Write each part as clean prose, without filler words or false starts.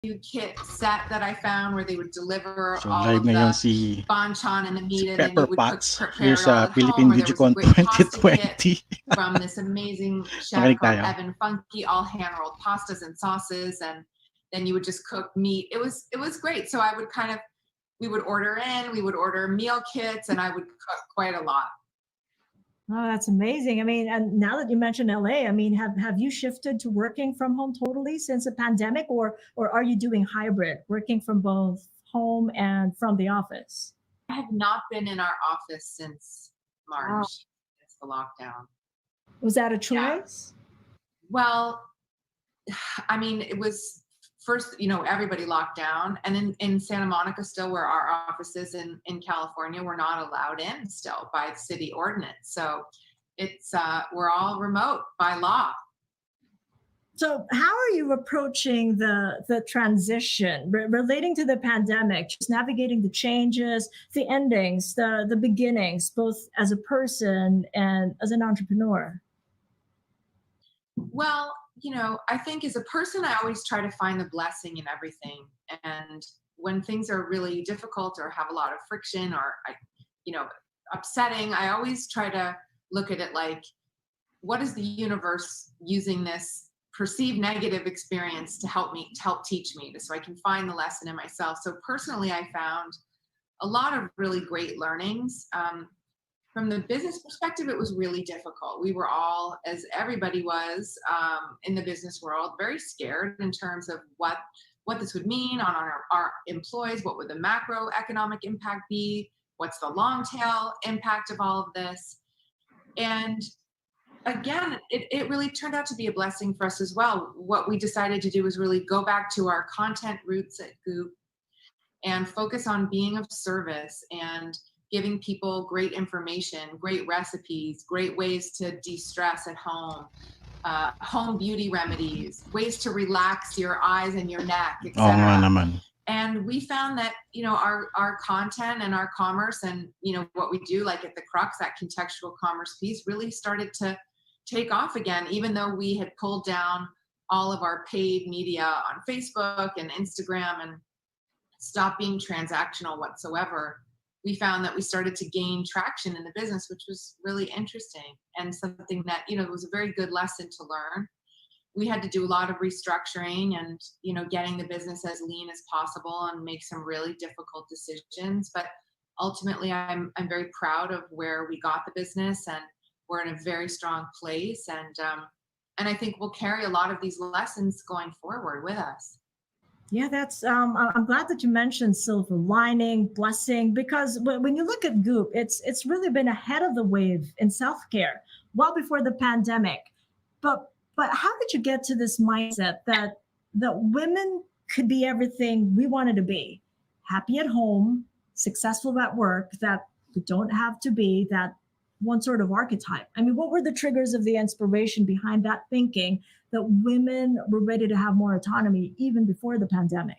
kit set that I found where they would deliver So all live of ngayon the si banchan and the meat, and then Pepper you would Potts here prepare it all sa at home. Philippine Or there was a Digicon great pasta kit 2020. from this amazing chef Makinig called tayo. Evan Funky, all hand rolled pastas and sauces, and then you would just cook meat. It was great. So we would order meal kits, and I would cook quite a lot. Oh, that's amazing. I mean, and now that you mentioned LA, I mean, have you shifted to working from home totally since the pandemic, or are you doing hybrid, working from both home and from the office? I have not been in our office since Wow. March. It's the lockdown. Was that a Yeah. choice? Well, I mean, it was first, everybody locked down. And in Santa Monica, still where our office is in California, we're not allowed in still by city ordinance. So it's we're all remote by law. So, how are you approaching the transition relating to the pandemic? Just navigating the changes, the endings, the beginnings, both as a person and as an entrepreneur. Well, I think as a person, I always try to find the blessing in everything. And when things are really difficult or have a lot of friction or, you know, upsetting, I always try to look at it like, what is the universe using this perceived negative experience to help teach me, so I can find the lesson in myself. So personally, I found a lot of really great learnings. From the business perspective, it was really difficult. We were all, as everybody was in the business world, very scared in terms of what this would mean on our employees. What would the macroeconomic impact be? What's the long tail impact of all of this? And again, it really turned out to be a blessing for us as well. What we decided to do was really go back to our content roots at Goop and focus on being of service and giving people great information, great recipes, great ways to de-stress at home, home beauty remedies, ways to relax your eyes and your neck, Oo nga etc. naman. And we found that, our content and our commerce and, what we do, like at the crux, that contextual commerce piece really started to take off again, even though we had pulled down all of our paid media on Facebook and Instagram and stopped being transactional whatsoever. We found that we started to gain traction in the business, which was really interesting and something that, was a very good lesson to learn. We had to do a lot of restructuring and, getting the business as lean as possible and make some really difficult decisions. But ultimately, I'm very proud of where we got the business, and we're in a very strong place. And I think we'll carry a lot of these lessons going forward with us. Yeah, that's. I'm glad that you mentioned silver lining, blessing, because when you look at Goop, it's really been ahead of the wave in self care, well before the pandemic. But how did you get to this mindset that women could be everything we wanted to be, happy at home, successful at work, that we don't have to be that one sort of archetype? I mean, what were the triggers of the inspiration behind that thinking that women were ready to have more autonomy even before the pandemic?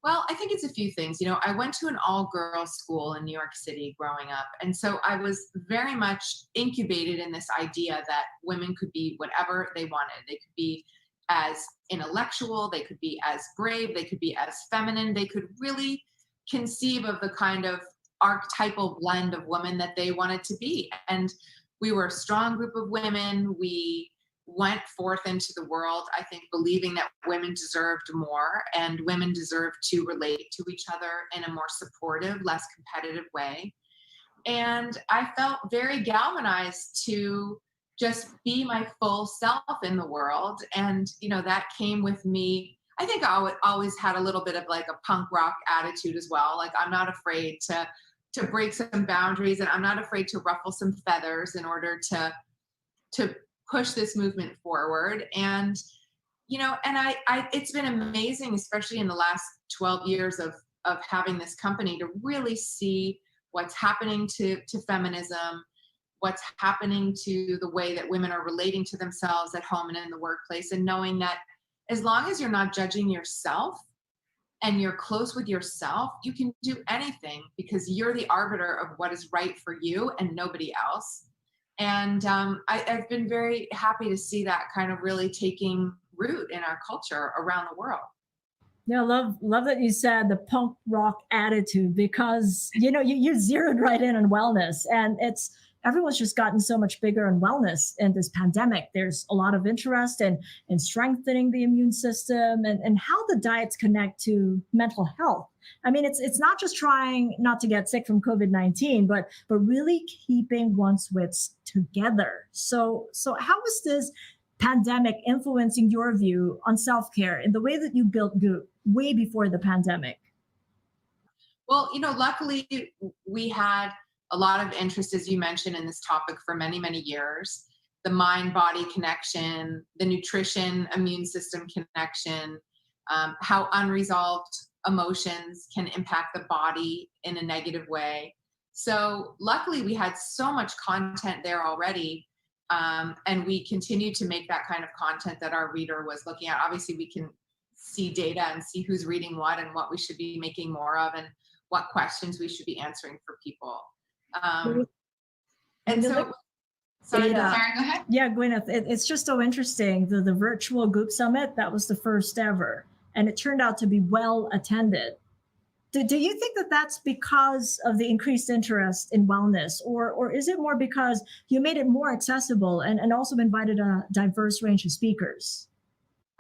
Well, I think it's a few things. I went to an all-girls school in New York City growing up. And so I was very much incubated in this idea that women could be whatever they wanted. They could be as intellectual, they could be as brave, they could be as feminine, they could really conceive of the kind of archetypal blend of women that they wanted to be. And we were a strong group of women. We went forth into the world, I think, believing that women deserved more and women deserved to relate to each other in a more supportive, less competitive way. And I felt very galvanized to just be my full self in the world. And, that came with me. I think I always had a little bit of like a punk rock attitude as well. Like, I'm not afraid to break some boundaries, and I'm not afraid to ruffle some feathers in order to push this movement forward. And and I it's been amazing, especially in the last 12 years of having this company, to really see what's happening to feminism, what's happening to the way that women are relating to themselves at home and in the workplace, and knowing that as long as you're not judging yourself and you're close with yourself, you can do anything because you're the arbiter of what is right for you and nobody else. And I've been very happy to see that kind of really taking root in our culture around the world. Yeah, love that you said the punk rock attitude because you zeroed right in on wellness, and it's everyone's just gotten so much bigger on wellness in this pandemic. There's a lot of interest in strengthening the immune system and how the diets connect to mental health. I mean, it's not just trying not to get sick from COVID-19, but really keeping one's wits together. So how was this pandemic influencing your view on self-care in the way that you built Goop way before the pandemic? Well, luckily we had a lot of interest, as you mentioned, in this topic for many, many years. The mind body connection, the nutrition immune system connection, how unresolved emotions can impact the body in a negative way. So, luckily, we had so much content there already. And we continue to make that kind of content that our reader was looking at. Obviously, we can see data and see who's reading what and what we should be making more of and what questions we should be answering for people. Um, When and you look so, sorry, data. Sarah, go ahead. Yeah, Gwyneth, it's just so interesting. The virtual Goop Summit, that was the first ever, and it turned out to be well attended. Do you think that that's because of the increased interest in wellness, or is it more because you made it more accessible and also invited a diverse range of speakers?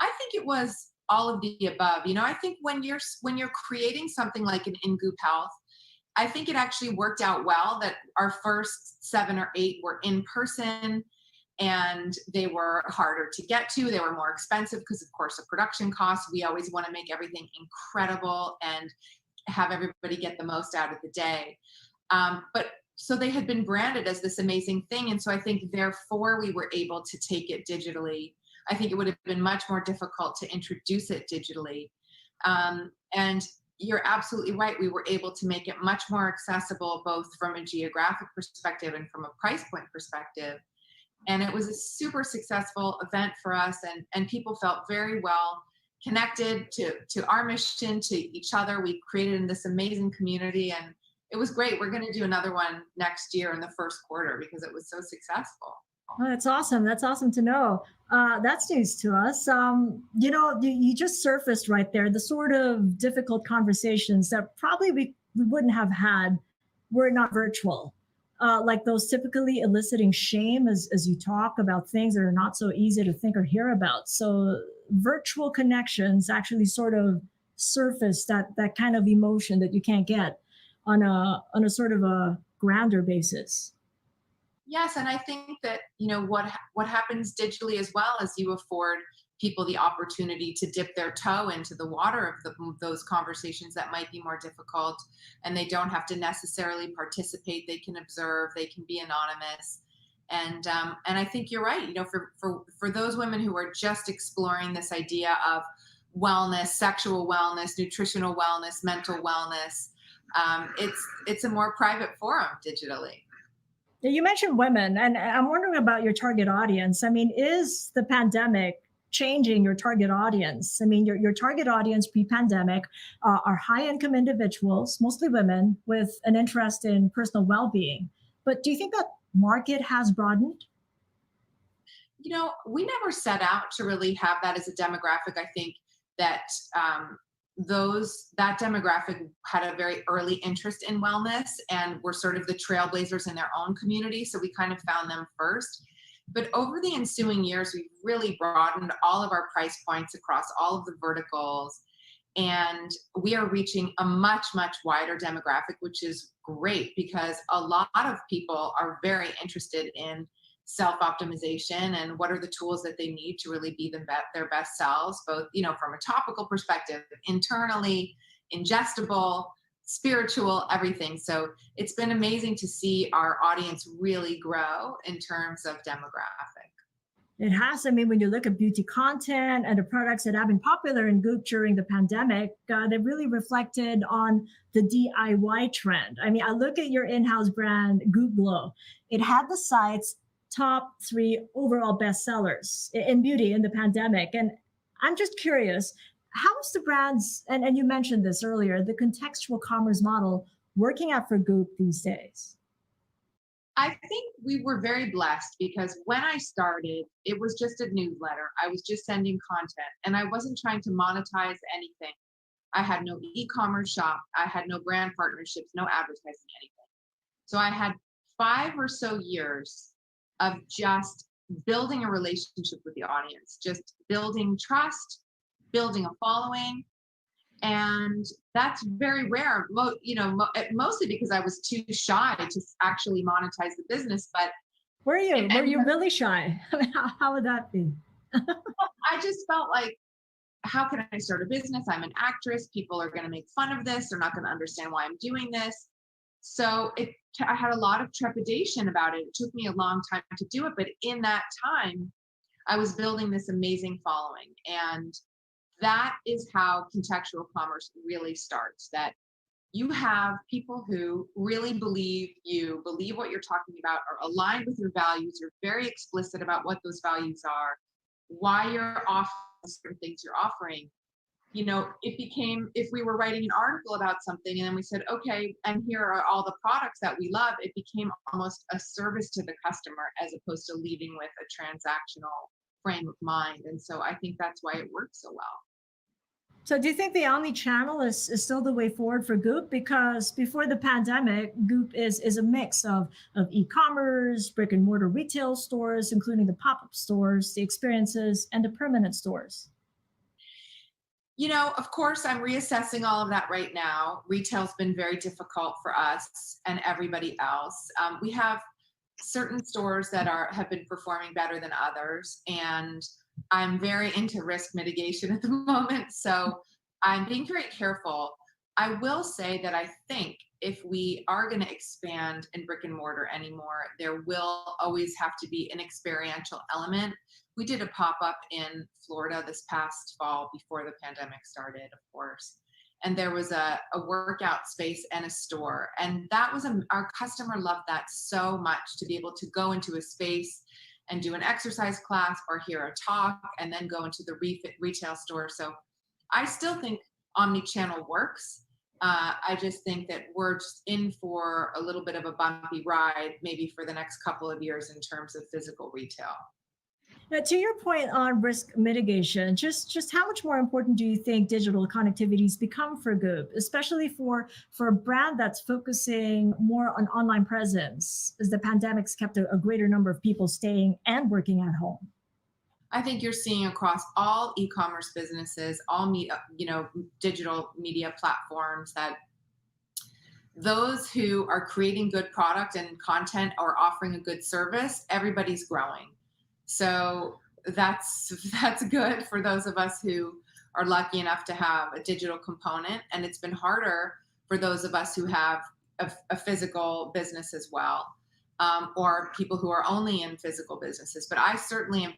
I think it was all of the above. I think when you're creating something like an In Goop Health, I think it actually worked out well that our first 7 or 8 were in person and they were harder to get to. They were more expensive because, of course, of production costs. We always want to make everything incredible and have everybody get the most out of the day. But so they had been branded as this amazing thing. And so I think, therefore, we were able to take it digitally. I think it would have been much more difficult to introduce it digitally. And you're absolutely right. We were able to make it much more accessible, both from a geographic perspective and from a price point perspective. And it was a super successful event for us, and people felt very well connected to our mission, to each other. We created this amazing community, and it was great. We're going to do another one next year in the first quarter because it was so successful. Oh, that's awesome. That's awesome to know. That's news to us. You just surfaced right there the sort of difficult conversations that probably we wouldn't have had were it not virtual. Like those typically eliciting shame as you talk about things that are not so easy to think or hear about. So virtual connections actually sort of surface that kind of emotion that you can't get on a sort of a grander basis. Yes, and I think that what happens digitally as well as you afford people the opportunity to dip their toe into the water of those conversations that might be more difficult, and they don't have to necessarily participate. They can observe. They can be anonymous, and I think you're right. For those women who are just exploring this idea of wellness, sexual wellness, nutritional wellness, mental wellness, it's a more private forum digitally. Yeah, you mentioned women, and I'm wondering about your target audience. I mean, is the pandemic changing your target audience? I mean, your target audience pre-pandemic are high-income individuals, mostly women, with an interest in personal well-being. But do you think that market has broadened? We never set out to really have that as a demographic. I think that that demographic had a very early interest in wellness and were sort of the trailblazers in their own community. So we kind of found them first. But over the ensuing years, we've really broadened all of our price points across all of the verticals. And we are reaching a much, much wider demographic, which is great because a lot of people are very interested in self optimization and what are the tools that they need to really be their best selves, both from a topical perspective, internally, ingestible, spiritual, everything. So it's been amazing to see our audience really grow in terms of demographic. It has. I mean, when you look at beauty content and the products that have been popular in Goop during the pandemic, they really reflected on the DIY trend. I mean, I look at your in-house brand, Goop Glow. It had the site's top 3 overall bestsellers in beauty in the pandemic. And I'm just curious, how is the brand's, and you mentioned this earlier, the contextual commerce model working out for Goop these days? I think we were very blessed because when I started, it was just a newsletter. I was just sending content and I wasn't trying to monetize anything. I had no e-commerce shop. I had no brand partnerships, no advertising, anything. So I had 5 or so years of just building a relationship with the audience, just building trust, building a following. And that's very rare, mostly because I was too shy to actually monetize the business. But Were you? and, Were and you really shy? How would that be? I just felt like, how can I start a business? I'm an actress. People are going to make fun of this. They're not going to understand why I'm doing this. So I had a lot of trepidation about it. It took me a long time to do it, but in that time, I was building this amazing following, and that is how contextual commerce really starts. That you have people who really believe what you're talking about, are aligned with your values. You're very explicit about what those values are, why you're offering certain things you're offering. It became, if we were writing an article about something and then we said, okay, and here are all the products that we love, it became almost a service to the customer as opposed to leading with a transactional frame of mind. And so I think that's why it works so well. So do you think the omni-channel is still the way forward for Goop? Because before the pandemic, Goop is a mix of e-commerce, brick and mortar retail stores, including the pop-up stores, the experiences, and the permanent stores. Of course, I'm reassessing all of that right now. Retail's been very difficult for us and everybody else. We have certain stores that have been performing better than others, and I'm very into risk mitigation at the moment, so I'm being very careful. I will say that I think if we are going to expand in brick and mortar anymore, there will always have to be an experiential element. We did a pop-up in Florida this past fall before the pandemic started, of course. And there was a workout space and a store. And that was our customer loved that so much, to be able to go into a space and do an exercise class or hear a talk and then go into the retail store. So I still think omni-channel works. I just think that we're just in for a little bit of a bumpy ride, maybe for the next couple of years in terms of physical retail. Now, to your point on risk mitigation, just how much more important do you think digital connectivities become for Goop, especially for a brand that's focusing more on online presence, as the pandemic's kept a greater number of people staying and working at home? I think you're seeing across all e-commerce businesses, all digital media platforms, that those who are creating good product and content or offering a good service, everybody's growing. So that's good for those of us who are lucky enough to have a digital component, and it's been harder for those of us who have a physical business as well, or people who are only in physical businesses. But I certainly am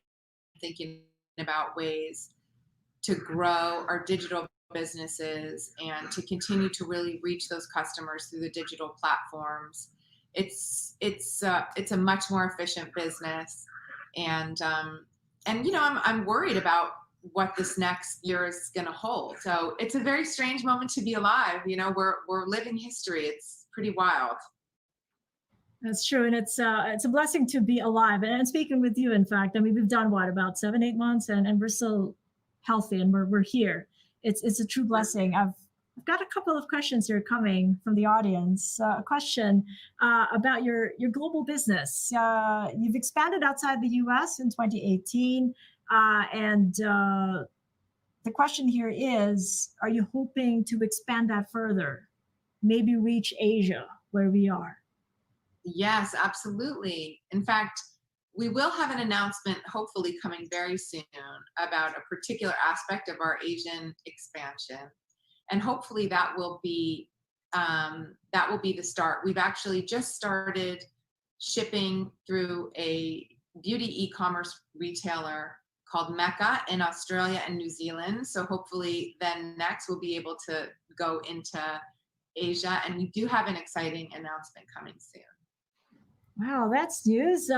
thinking about ways to grow our digital businesses and to continue to really reach those customers through the digital platforms. It's a much more efficient business, and I'm worried about what this next year is going to hold. So it's a very strange moment to be alive. We're living history. It's pretty wild. That's true, and it's a blessing to be alive. And speaking with you, in fact, I mean, we've done what, about 7 8 months, and we're still healthy, and we're here. It's a true blessing. I've got a couple of questions here coming from the audience. A question about your global business. You've expanded outside the U.S. in 2018, and the question here is: are you hoping to expand that further? Maybe reach Asia, where we are. Yes, absolutely. In fact, we will have an announcement hopefully coming very soon about a particular aspect of our Asian expansion, and hopefully that will be the start. We've actually just started shipping through a beauty e-commerce retailer called Mecca in Australia and New Zealand. So hopefully then next we'll be able to go into Asia, and we do have an exciting announcement coming soon. Wow, that's news.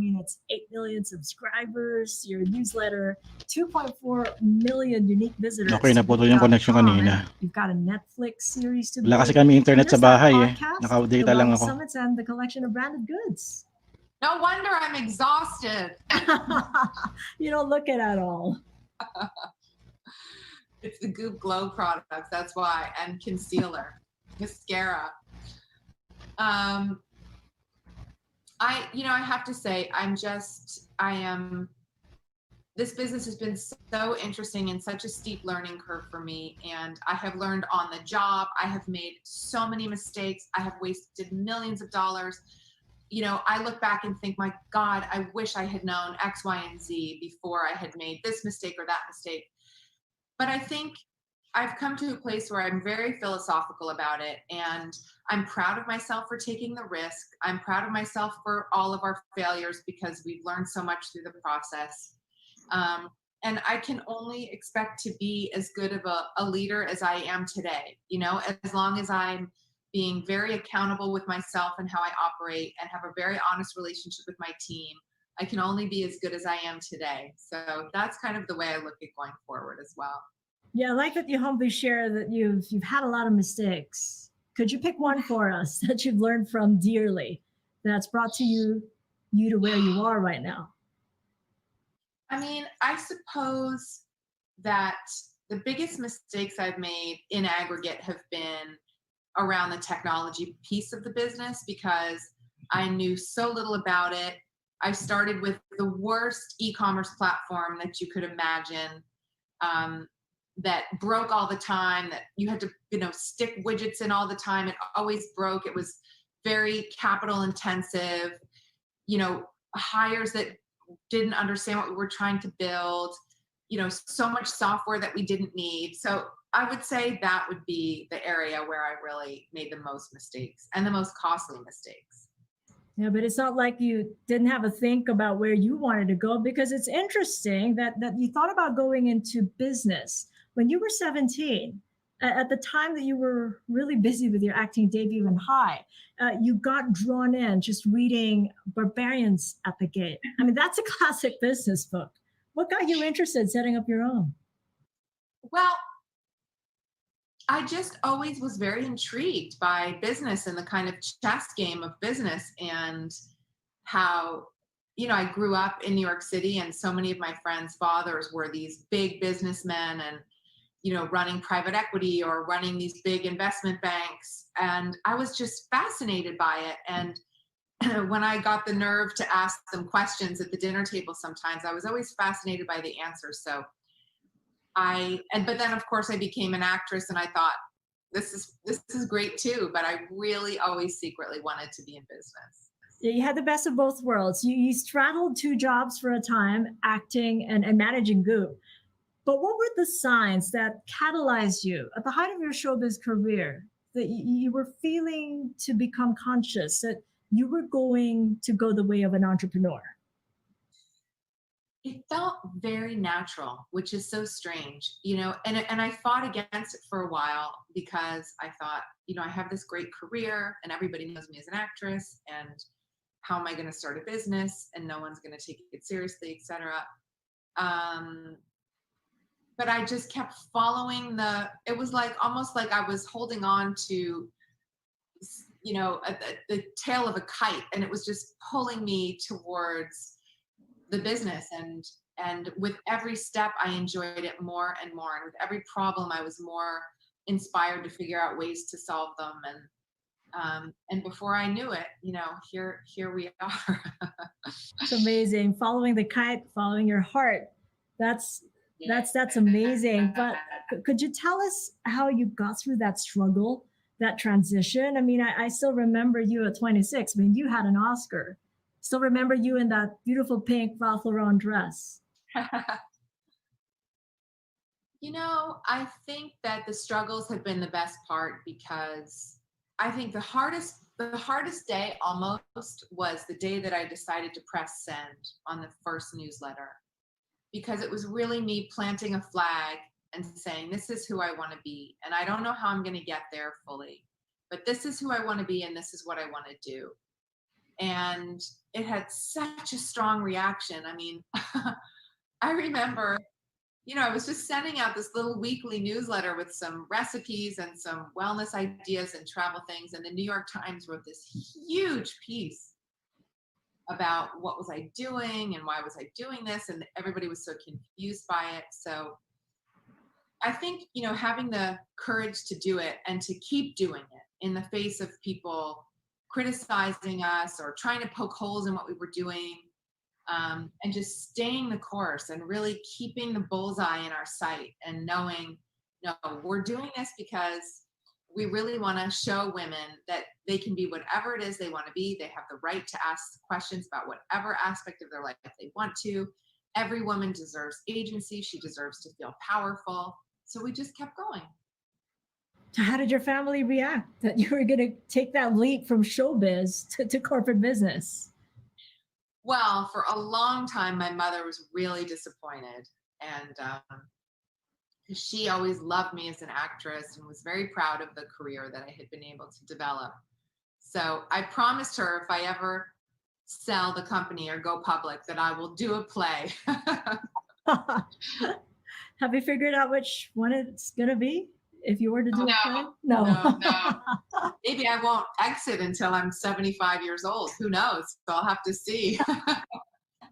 mean, it's 8 million subscribers, your newsletter, 2.4 million unique visitors Okay, to naputol yung connection Goop.com, kanina. and you've got a Netflix series to Wala kasi binge. kami And internet sa there's that bahay podcast, the Naka-data lang Wellness ako. Summits, and the collection of branded goods. No wonder I'm exhausted. You don't look it at all. It's the Goop Glow products, that's why, and concealer, mascara. I have to say, this business has been so interesting and such a steep learning curve for me. And I have learned on the job. I have made so many mistakes. I have wasted millions of dollars. I look back and think, my God, I wish I had known X, Y, and Z before I had made this mistake or that mistake. But I think I've come to a place where I'm very philosophical about it, and I'm proud of myself for taking the risk. I'm proud of myself for all of our failures because we've learned so much through the process. And I can only expect to be as good of a leader as I am today, as long as I'm being very accountable with myself and how I operate and have a very honest relationship with my team. I can only be as good as I am today. So that's kind of the way I look at going forward as well. Yeah, I like that you humbly share that you've had a lot of mistakes. Could you pick one for us that you've learned from dearly that's brought you to where you are right now? I mean, I suppose that the biggest mistakes I've made in aggregate have been around the technology piece of the business because I knew so little about it. I started with the worst e-commerce platform that you could imagine, that broke all the time, that you had to, stick widgets in all the time. It always broke. It was very capital intensive, hires that didn't understand what we were trying to build, so much software that we didn't need. So I would say that would be the area where I really made the most mistakes and the most costly mistakes. Yeah, but it's not like you didn't have a think about where you wanted to go, because it's interesting that you thought about going into business when you were 17. At the time that you were really busy with your acting debut in High, you got drawn in just reading Barbarians at the Gate. I mean, that's a classic business book. What got you interested in setting up your own? Well, I just always was very intrigued by business and the kind of chess game of business, and how, I grew up in New York City, and so many of my friends' fathers were these big businessmen and, running private equity or running these big investment banks. And I was just fascinated by it. And when I got the nerve to ask them questions at the dinner table, sometimes I was always fascinated by the answers. So but then of course I became an actress, and I thought, this is great too, but I really always secretly wanted to be in business. Yeah, you had the best of both worlds. You straddled two jobs for a time, acting and managing Goop. But what were the signs that catalyzed you at the height of your showbiz career, that you were feeling to become conscious that you were going to go the way of an entrepreneur? It felt very natural, which is so strange, and I fought against it for a while because I thought, I have this great career and everybody knows me as an actress, and how am I going to start a business and no one's going to take it seriously, etc. But I just kept following it was like almost like I was holding on to, the tail of a kite, and it was just pulling me towards the business. And with every step I enjoyed it more and more, and with every problem I was more inspired to figure out ways to solve them. And before I knew it, here we are. It's amazing. Following the kite, following your heart. That's amazing. But could you tell us how you got through that struggle, that transition? I mean, I still remember you at 26. I mean, you had an Oscar. Still remember you in that beautiful pink Ralph Lauren dress. I think that the struggles have been the best part, because I think the hardest day almost was the day that I decided to press send on the first newsletter, because it was really me planting a flag and saying, this is who I want to be. And I don't know how I'm going to get there fully, but this is who I want to be, and this is what I want to do. And it had such a strong reaction. I mean, I remember, I was just sending out this little weekly newsletter with some recipes and some wellness ideas and travel things. And the New York Times wrote this huge piece about what was I doing and why was I doing this. And everybody was so confused by it. So I think, having the courage to do it and to keep doing it in the face of people criticizing us or trying to poke holes in what we were doing, and just staying the course and really keeping the bullseye in our sight and knowing, no, we're doing this because we really want to show women that they can be whatever it is they want to be. They have the right to ask questions about whatever aspect of their life they want to. Every woman deserves agency. She deserves to feel powerful. So we just kept going. So how did your family react that you were going to take that leap from showbiz to corporate business? Well, for a long time, my mother was really disappointed. And she always loved me as an actress and was very proud of the career that I had been able to develop. So I promised her if I ever sell the company or go public that I will do a play. Have you figured out which one it's going to be if you were to do a play? No. No. Maybe I won't exit until I'm 75 years old. Who knows? So I'll have to see.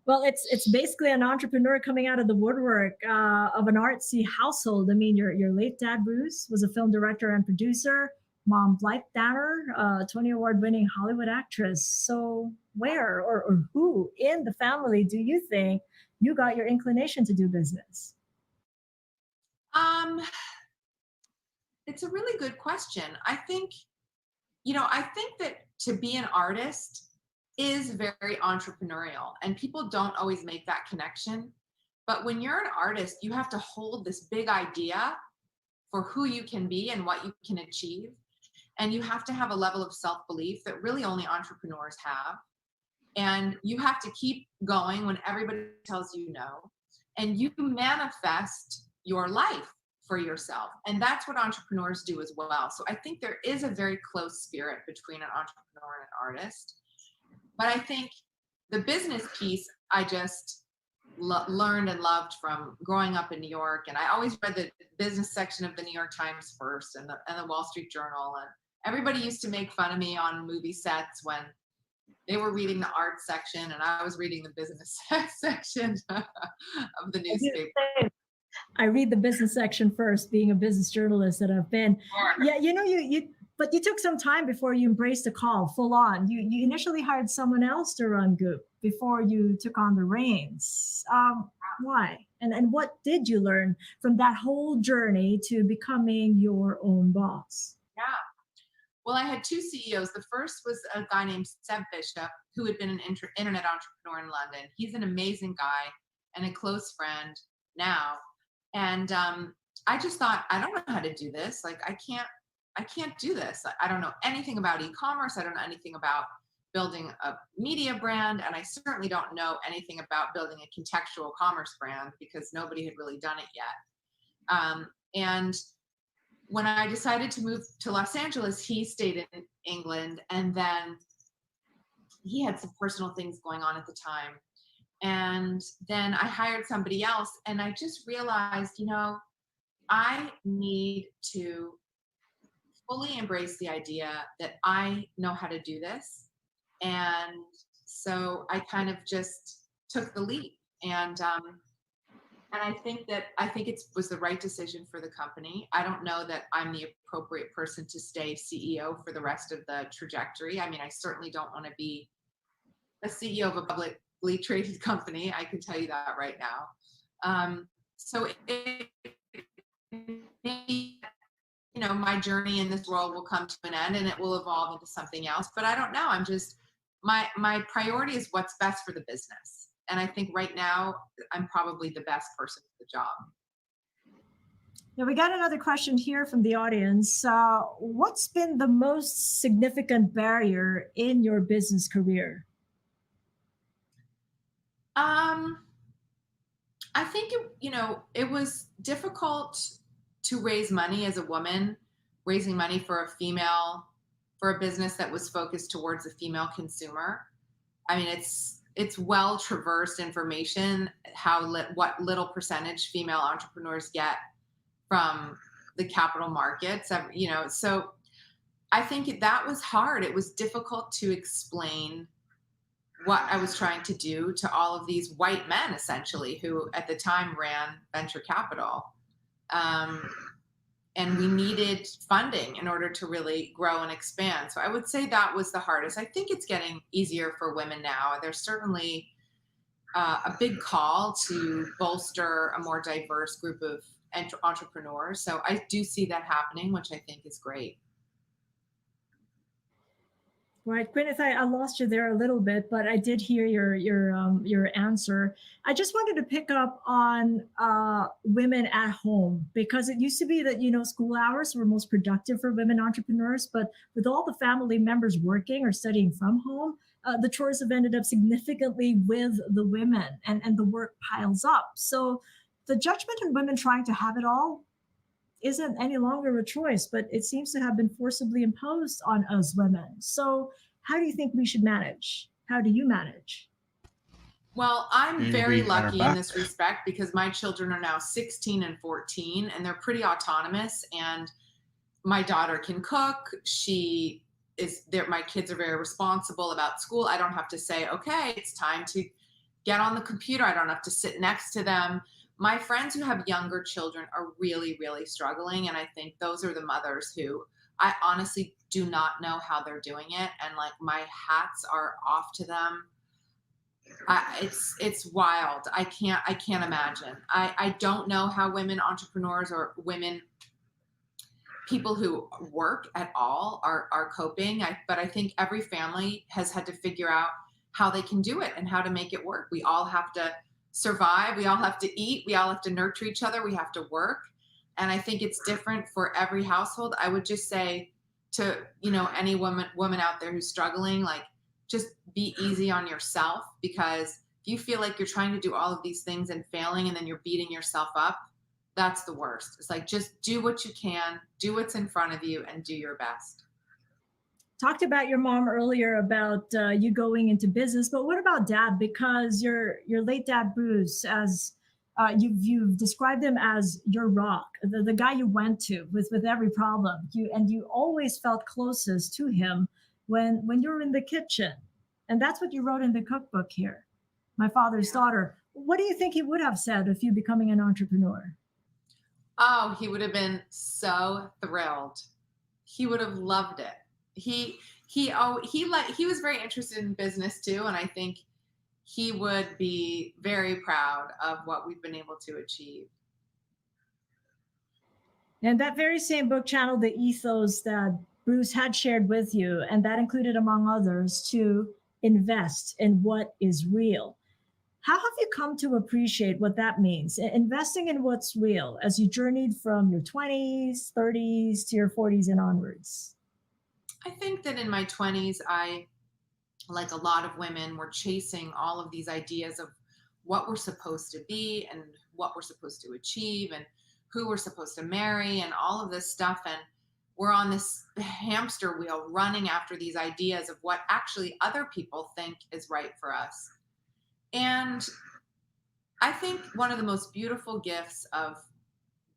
Well, it's basically an entrepreneur coming out of the woodwork of an artsy household. I mean, your late dad Bruce was a film director and producer. Mom Blythe Danner, 20 award winning Hollywood actress. So where or who in the family do you think you got your inclination to do business? Um, it's a really good question. I think that to be an artist is very entrepreneurial, and people don't always make that connection. But when you're an artist, you have to hold this big idea for who you can be and what you can achieve. And you have to have a level of self-belief that really only entrepreneurs have. And you have to keep going when everybody tells you no. And you manifest your life for yourself. And that's what entrepreneurs do as well. So I think there is a very close spirit between an entrepreneur and an artist. But I think the business piece, I just learned and loved from growing up in New York. And I always read the business section of the New York Times first, and the Wall Street Journal. And everybody used to make fun of me on movie sets when they were reading the art section and I was reading the business section of the newspaper. I read the business section first, being a business journalist that I've been. Sure. Yeah, but you took some time before you embraced the call full on. You initially hired someone else to run Goop before you took on the reins. Why? And what did you learn from that whole journey to becoming your own boss? Yeah. Well, I had two CEOs. The first was a guy named Seb Bishop, who had been an internet entrepreneur in London. He's an amazing guy and a close friend now. And I just thought, I don't know how to do this. Like, I can't do this. I don't know anything about e-commerce. I don't know anything about building a media brand. And I certainly don't know anything about building a contextual commerce brand because nobody had really done it yet. And when I decided to move to Los Angeles, he stayed in England, and then he had some personal things going on at the time. And then I hired somebody else, and I just realized, I need to fully embrace the idea that I know how to do this. And so I kind of just took the leap. And I think it was the right decision for the company. I don't know that I'm the appropriate person to stay CEO for the rest of the trajectory. I mean, I certainly don't want to be a CEO of a publicly traded company. I can tell you that right now. So maybe, my journey in this role will come to an end and it will evolve into something else. But I don't know. I'm just, my priority is what's best for the business. And I think right now, I'm probably the best person for the job. Now, we got another question here from the audience. What's been the most significant barrier in your business career? I think, it was difficult to raise money as a woman, raising money for a business that was focused towards a female consumer. I mean, it's well traversed information what little percentage female entrepreneurs get from the capital markets. So I think that was hard. It was difficult to explain what I was trying to do to all of these white men, essentially, who at the time ran venture capital. Um, and we needed funding in order to really grow and expand. So I would say that was the hardest. I think it's getting easier for women now. There's certainly a big call to bolster a more diverse group of entrepreneurs. So I do see that happening, which I think is great. Right, Gwyneth, I lost you there a little bit, but I did hear your answer. I just wanted to pick up on women at home, because it used to be that school hours were most productive for women entrepreneurs, but with all the family members working or studying from home, the chores have ended up significantly with the women, and the work piles up. So the judgment on women trying to have it all isn't any longer a choice, but it seems to have been forcibly imposed on us women. So, how do you think we should manage? How do you manage? Well, I'm And very we are lucky in back. this respect because my children are now 16 and 14, and they're pretty autonomous. And my daughter can cook. She is there. My kids are very responsible about school. I don't have to say, okay, it's time to get on the computer. I don't have to sit next to them. My friends who have younger children are really, really struggling. And I think those are the mothers who I honestly do not know how they're doing it. And like my hats are off to them. It's wild. I can't imagine. I don't know how women entrepreneurs or women people who work at all are coping. But I think every family has had to figure out how they can do it and how to make it work. We all have to survive. We all have to eat. We all have to nurture each other. We have to work. And I think it's different for every household. I would just say to, any woman out there who's struggling, like just be easy on yourself, because if you feel like you're trying to do all of these things and failing and then you're beating yourself up, that's the worst. It's like just do what you can, do what's in front of you, and do your best. Talked about your mom earlier about you going into business, but what about dad? Because your late dad Bruce, as you've described him as your rock, the guy you went to with every problem. You always felt closest to him when you're in the kitchen, and that's what you wrote in the cookbook here. My father's Yeah. daughter. What do you think he would have said of you becoming an entrepreneur? Oh, he would have been so thrilled. He would have loved it. He was very interested in business too, and I think he would be very proud of what we've been able to achieve. And that very same book channeled the ethos that Bruce had shared with you, and that included, among others, to invest in what is real. How have you come to appreciate what that means, investing in what's real, as you journeyed from your 20s, 30s to your 40s and onwards? I think that in my 20s, I, like a lot of women, were chasing all of these ideas of what we're supposed to be and what we're supposed to achieve and who we're supposed to marry and all of this stuff. And we're on this hamster wheel running after these ideas of what actually other people think is right for us. And I think one of the most beautiful gifts of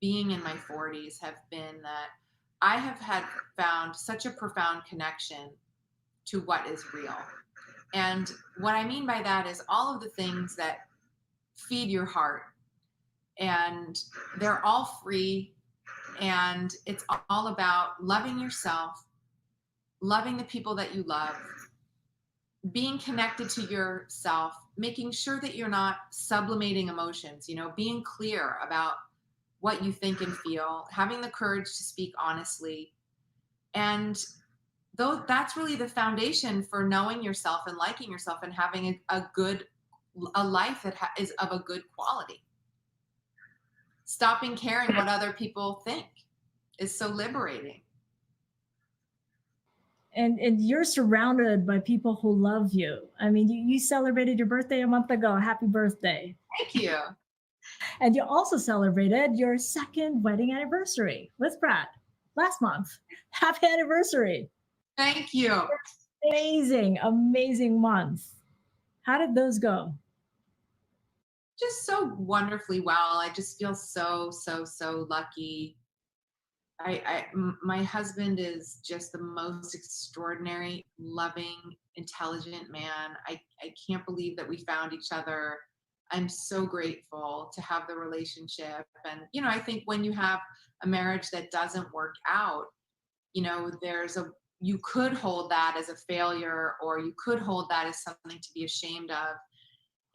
being in my 40s have been that I have had found such a profound connection to what is real. And what I mean by that is all of the things that feed your heart, and they're all free, and it's all about loving yourself, loving the people that you love, being connected to yourself, making sure that you're not sublimating emotions, being clear about what you think and feel, having the courage to speak honestly. And though that's really the foundation for knowing yourself and liking yourself and having a life that is of a good quality. Stopping caring what other people think is so liberating. And you're surrounded by people who love you. I mean, you celebrated your birthday a month ago. Happy birthday. Thank you. And you also celebrated your second wedding anniversary with Brad last month. Happy anniversary. Thank you. Amazing, amazing month. How did those go? Just so wonderfully well. I just feel so, so, so lucky. My husband is just the most extraordinary, loving, intelligent man. I can't believe that we found each other. I'm so grateful to have the relationship. And, I think when you have a marriage that doesn't work out, you could hold that as a failure, or you could hold that as something to be ashamed of.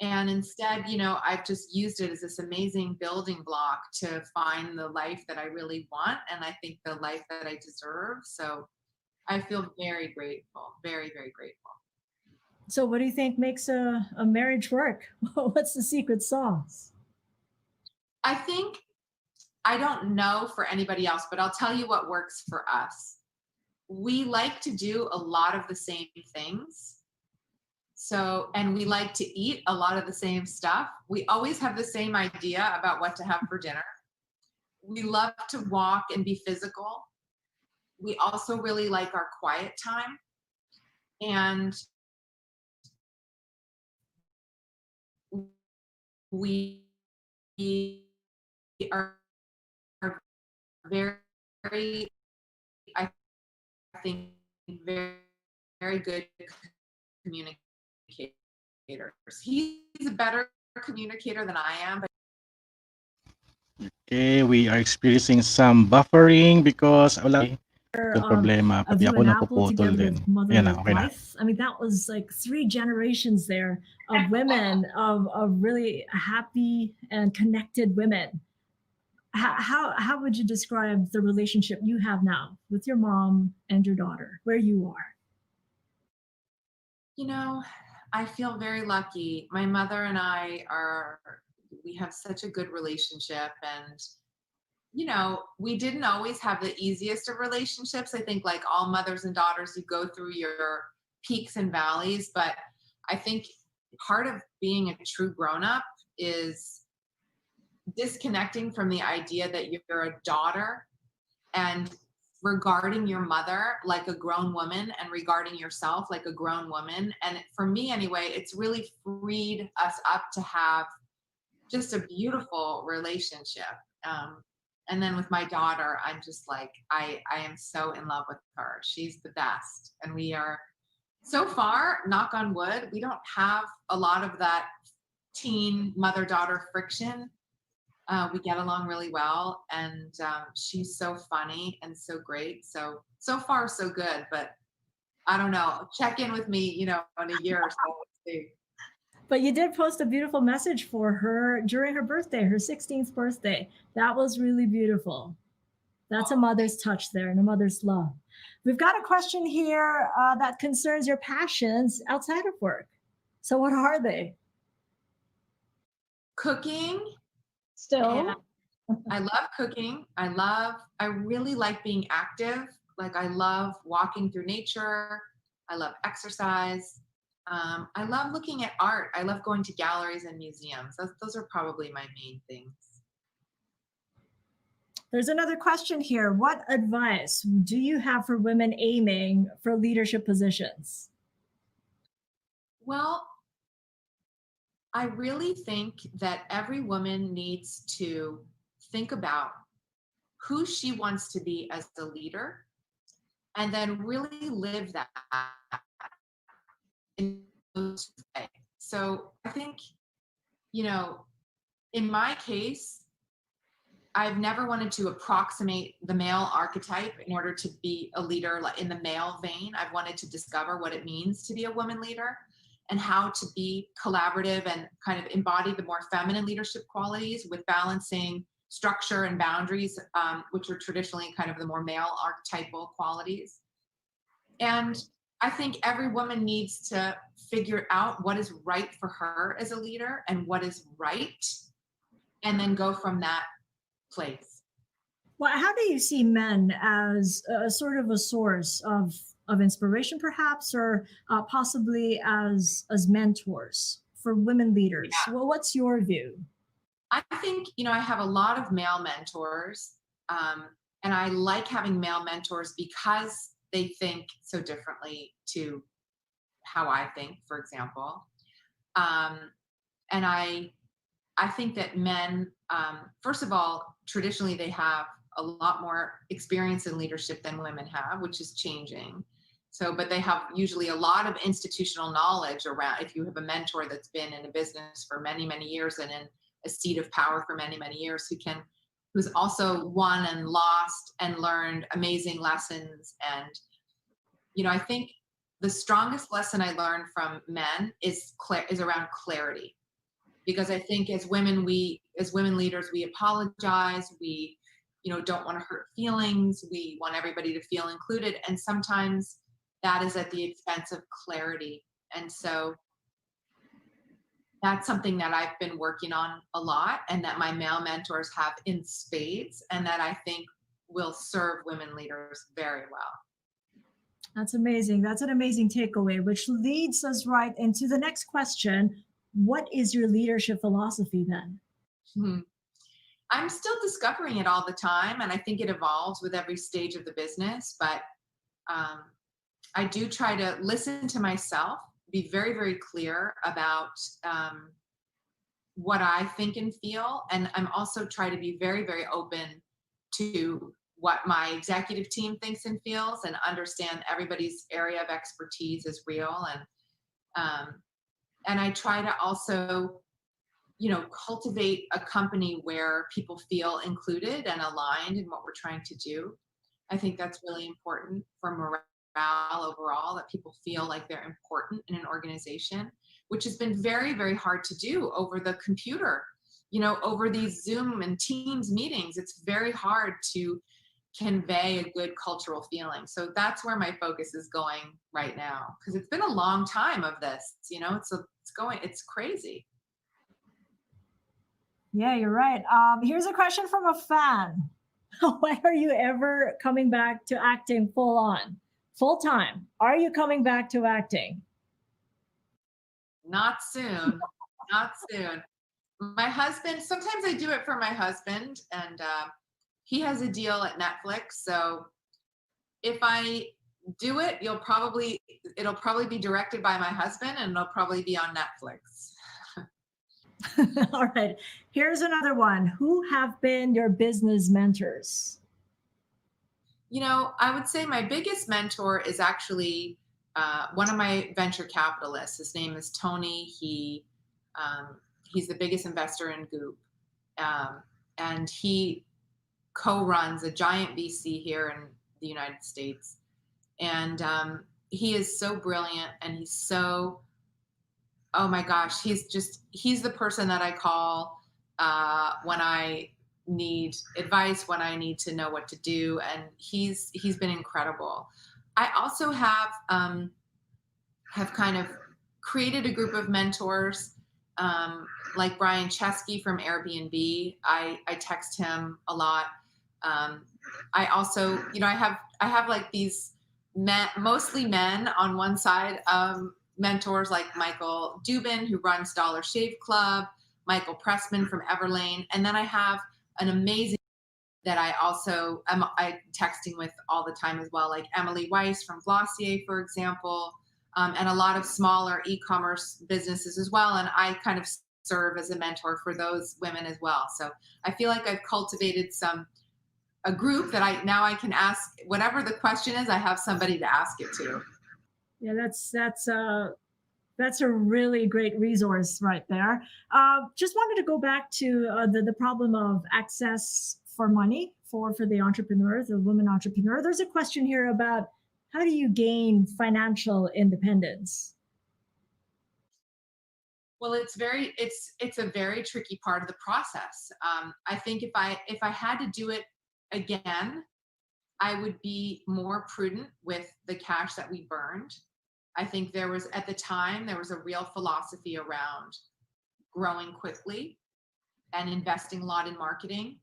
And instead, I've just used it as this amazing building block to find the life that I really want. And I think the life that I deserve. So I feel very grateful, very, very grateful. So, what do you think makes a marriage work? What's the secret sauce? I think, I don't know for anybody else, but I'll tell you what works for us. We like to do a lot of the same things. So, and we like to eat a lot of the same stuff. We always have the same idea about what to have for dinner. We love to walk and be physical. We also really like our quiet time. And we are very, I think, very, very good communicators. He's a better communicator than I am, but Okay, we are experiencing some buffering because wala itong Um, problema, of pati you ako and Apple napuputol together din. with Ayan na, Mother okay na. Life. I mean, that was like three generations there of women, of really happy and connected women. How would you describe the relationship you have now with your mom and your daughter, where you are? you know, I feel very lucky. My mother and we have such a good relationship. And, we didn't always have the easiest of relationships. I think, like all mothers and daughters, you go through your peaks and valleys. But I think part of being a true grown up is disconnecting from the idea that you're a daughter and regarding your mother like a grown woman and regarding yourself like a grown woman. And for me, anyway, it's really freed us up to have just a beautiful relationship. And then with my daughter, I'm just like, I am so in love with her. She's the best. And we are, so far, knock on wood, we don't have a lot of that teen mother daughter friction. We get along really well, and she's so funny and so great. So far, so good. But I don't know. Check in with me, in a year or so. Let's see. But you did post a beautiful message for her during her birthday, her 16th birthday. That was really beautiful. That's a Oh, mother's touch there and a mother's love. We've got a question here that concerns your passions outside of work. So, what are they? cooking, and Still, I love cooking. I really like being active. Like, I love walking through nature. I love exercise. I love looking at art. I love going to galleries and museums. Those are probably my main things. there's another question here. What advice do you have for women aiming for leadership positions? Well, I really think that every woman needs to think about who she wants to be as a leader and then really live that in those ways. So I think, you know, in my case, I've never wanted to approximate the male archetype in order to be a leader like in the male vein. I've wanted to discover what it means to be a woman leader and how to be collaborative and kind of embody the more feminine leadership qualities with balancing structure and boundaries, which are traditionally kind of the more male archetypal qualities. And I think every woman needs to figure out what is right for her as a leader and what is right, and then go from that place. Well, how do you see men as a sort of a source of inspiration, perhaps, or possibly as mentors for women leaders? Yeah. Well, what's your view? I think, I have a lot of male mentors, and I like having male mentors because they think so differently to how I think, for example. And I think that men, first of all, traditionally they have a lot more experience in leadership than women have, which is changing. So, but they have usually a lot of institutional knowledge around. If you have a mentor that's been in a business for many, many years and in a seat of power for many, many years, who's also won and lost and learned amazing lessons. And, I think the strongest lesson I learned from men is around clarity. Because I think as women leaders, we apologize. We, don't want to hurt feelings. We want everybody to feel included. And sometimes that is at the expense of clarity. And so that's something that I've been working on a lot, and that my male mentors have in spades, and that I think will serve women leaders very well. That's amazing. That's an amazing takeaway, which leads us right into the next question. What is your leadership philosophy then? I'm still discovering it all the time, and I think it evolves with every stage of the business. But I do try to listen to myself, be very, very clear about what I think and feel. And I'm also try to be very, very open to what my executive team thinks and feels, and understand everybody's area of expertise is real. And I try to also, cultivate a company where people feel included and aligned in what we're trying to do. I think that's really important for morale overall, that people feel like they're important in an organization, which has been very, very hard to do over the computer, over these Zoom and Teams meetings. It's very hard to convey a good cultural feeling. So that's where my focus is going right now, because it's been a long time of this, it's crazy. Yeah, you're right. Here's a question from a fan. When are you ever coming back to acting full time? Are you coming back to acting? Not soon. Not soon. My husband, sometimes I do it for my husband, and he has a deal at Netflix. So if I do it, it'll probably be directed by my husband, and it'll probably be on Netflix. All right. Here's another one. Who have been your business mentors? I would say my biggest mentor is actually one of my venture capitalists. His name is Tony. He's the biggest investor in Goop. And he co-runs a giant VC here in the United States. And he is so brilliant, and he's so, oh my gosh, he's the person that I call when I need advice, when I need to know what to do. And he's been incredible. I also have kind of created a group of mentors, like Brian Chesky from Airbnb. I text him a lot. I also, I have like these mostly men on one side, mentors like Michael Dubin, who runs Dollar Shave Club, Michael Pressman from Everlane. And then I have an amazing that I also am texting with all the time as well, like Emily Weiss from Glossier, for example, and a lot of smaller e-commerce businesses as well. And I kind of serve as a mentor for those women as well. So I feel like I've cultivated a group that I can ask whatever the question is, I have somebody to ask it to. Yeah, that's a really great resource right there. Just wanted to go back to the problem of access for money for the entrepreneur, the woman entrepreneur. There's a question here about how do you gain financial independence? Well, it's a very tricky part of the process. I think if I had to do it again, I would be more prudent with the cash that we burned. I think at the time, there was a real philosophy around growing quickly and investing a lot in marketing.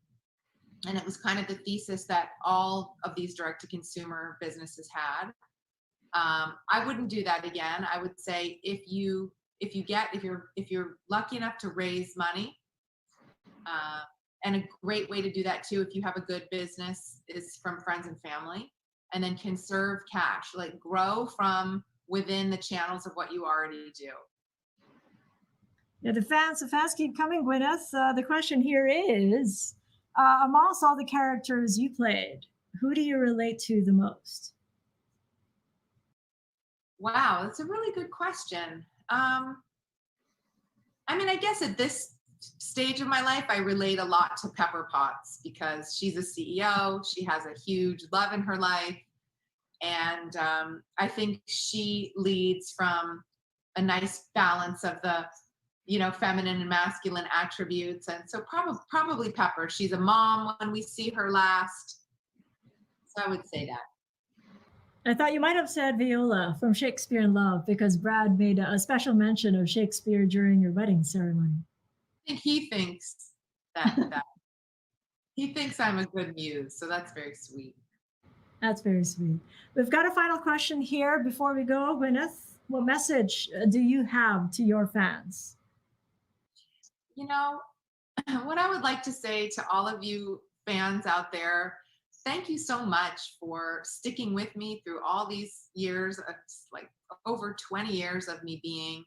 And it was kind of the thesis that all of these direct-to-consumer businesses had. I wouldn't do that again. I would say if you're lucky enough to raise money, and a great way to do that too, if you have a good business, is from friends and family, and then conserve cash, like grow from within the channels of what you already do. Yeah, the fans keep coming, Gwyneth. The question here is, amongst all the characters you played, who do you relate to the most? Wow, that's a really good question. I mean, I guess at this stage of my life, I relate a lot to Pepper Potts because she's a CEO. She has a huge love in her life. And I think she leads from a nice balance of the, feminine and masculine attributes. And so probably Pepper. She's a mom when we see her last. So I would say that. I thought you might have said Viola from Shakespeare in Love because Brad made a special mention of Shakespeare during your wedding ceremony. I think he thinks that he thinks I'm a good muse, so that's very sweet. That's very sweet. We've got a final question here before we go. Gwyneth, what message do you have to your fans? What I would like to say to all of you fans out there, thank you so much for sticking with me through all these years, like over 20 years of me being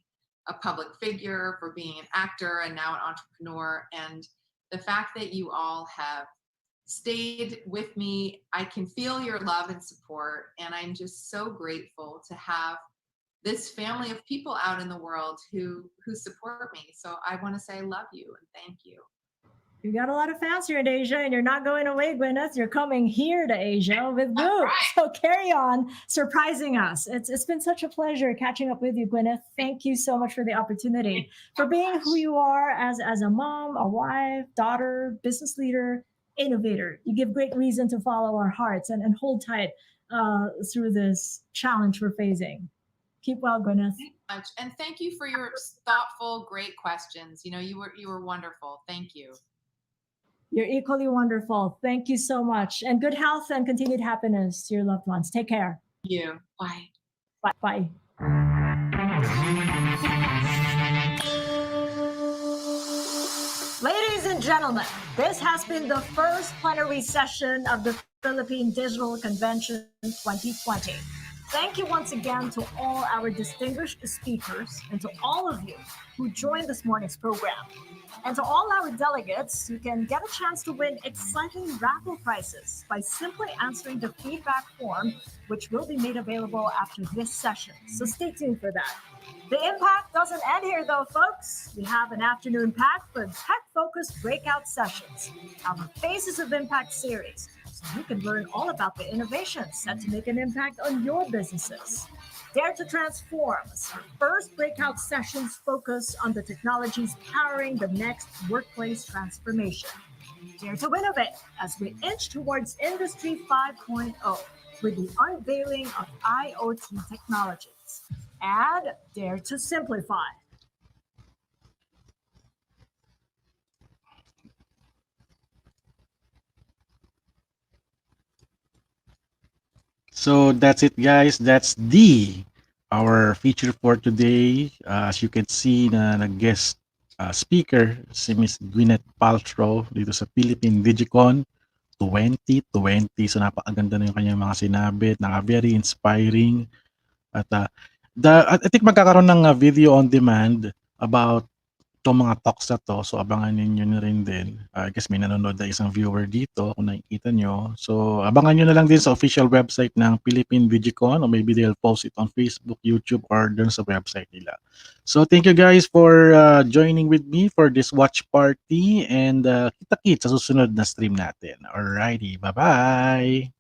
a public figure, for being an actor and now an entrepreneur. And the fact that you all have stayed with me, I can feel your love and support. And I'm just so grateful to have this family of people out in the world who support me. So I want to say I love you and thank you. You got a lot of fans here in Asia, and you're not going away, Gwyneth. You're coming here to Asia with Goop. Right. So carry on surprising us. It's been such a pleasure catching up with you, Gwyneth. Thank you so much for the opportunity, for being who you are as a mom, a wife, daughter, business leader, innovator. You give great reason to follow our hearts and hold tight through this challenge we're facing. Keep well, Gwyneth. Thank you much. And thank you for your thoughtful, great questions. You were wonderful. Thank you. You're equally wonderful. Thank you so much. And good health and continued happiness to your loved ones. Take care. Thank you. Bye. Bye. Ladies and gentlemen, this has been the first plenary session of the Philippine Digital Convention 2020. Thank you once again to all our distinguished speakers and to all of you who joined this morning's program. And to all our delegates, you can get a chance to win exciting raffle prizes by simply answering the feedback form, which will be made available after this session. So stay tuned for that. The impact doesn't end here though, folks. We have an afternoon packed with tech-focused breakout sessions, our Faces of Impact series, so you can learn all about the innovations set to make an impact on your businesses. Dare to Transform, our first breakout sessions focus on the technologies powering the next workplace transformation. Dare to Innovate as we inch towards Industry 5.0 with the unveiling of IoT technologies. And Dare to Simplify. So that's it, guys. That's our feature for today. As you can see, na nag-guest speaker si Miss Gwyneth Paltrow dito sa Philippine Digicon 2020. So napakaganda na yung kanyang mga sinabi, very inspiring. At I think magkakaroon ng video on demand about itong mga talks na to. So abangan ninyo na rin din. I guess may nanonood na isang viewer dito kung nakikita nyo. So abangan nyo na lang din sa official website ng Philippine Digicon, or maybe they'll post it on Facebook, YouTube, or dun sa website nila. So thank you guys for joining with me for this watch party, and kita-kits sa susunod na stream natin. Alrighty, bye-bye!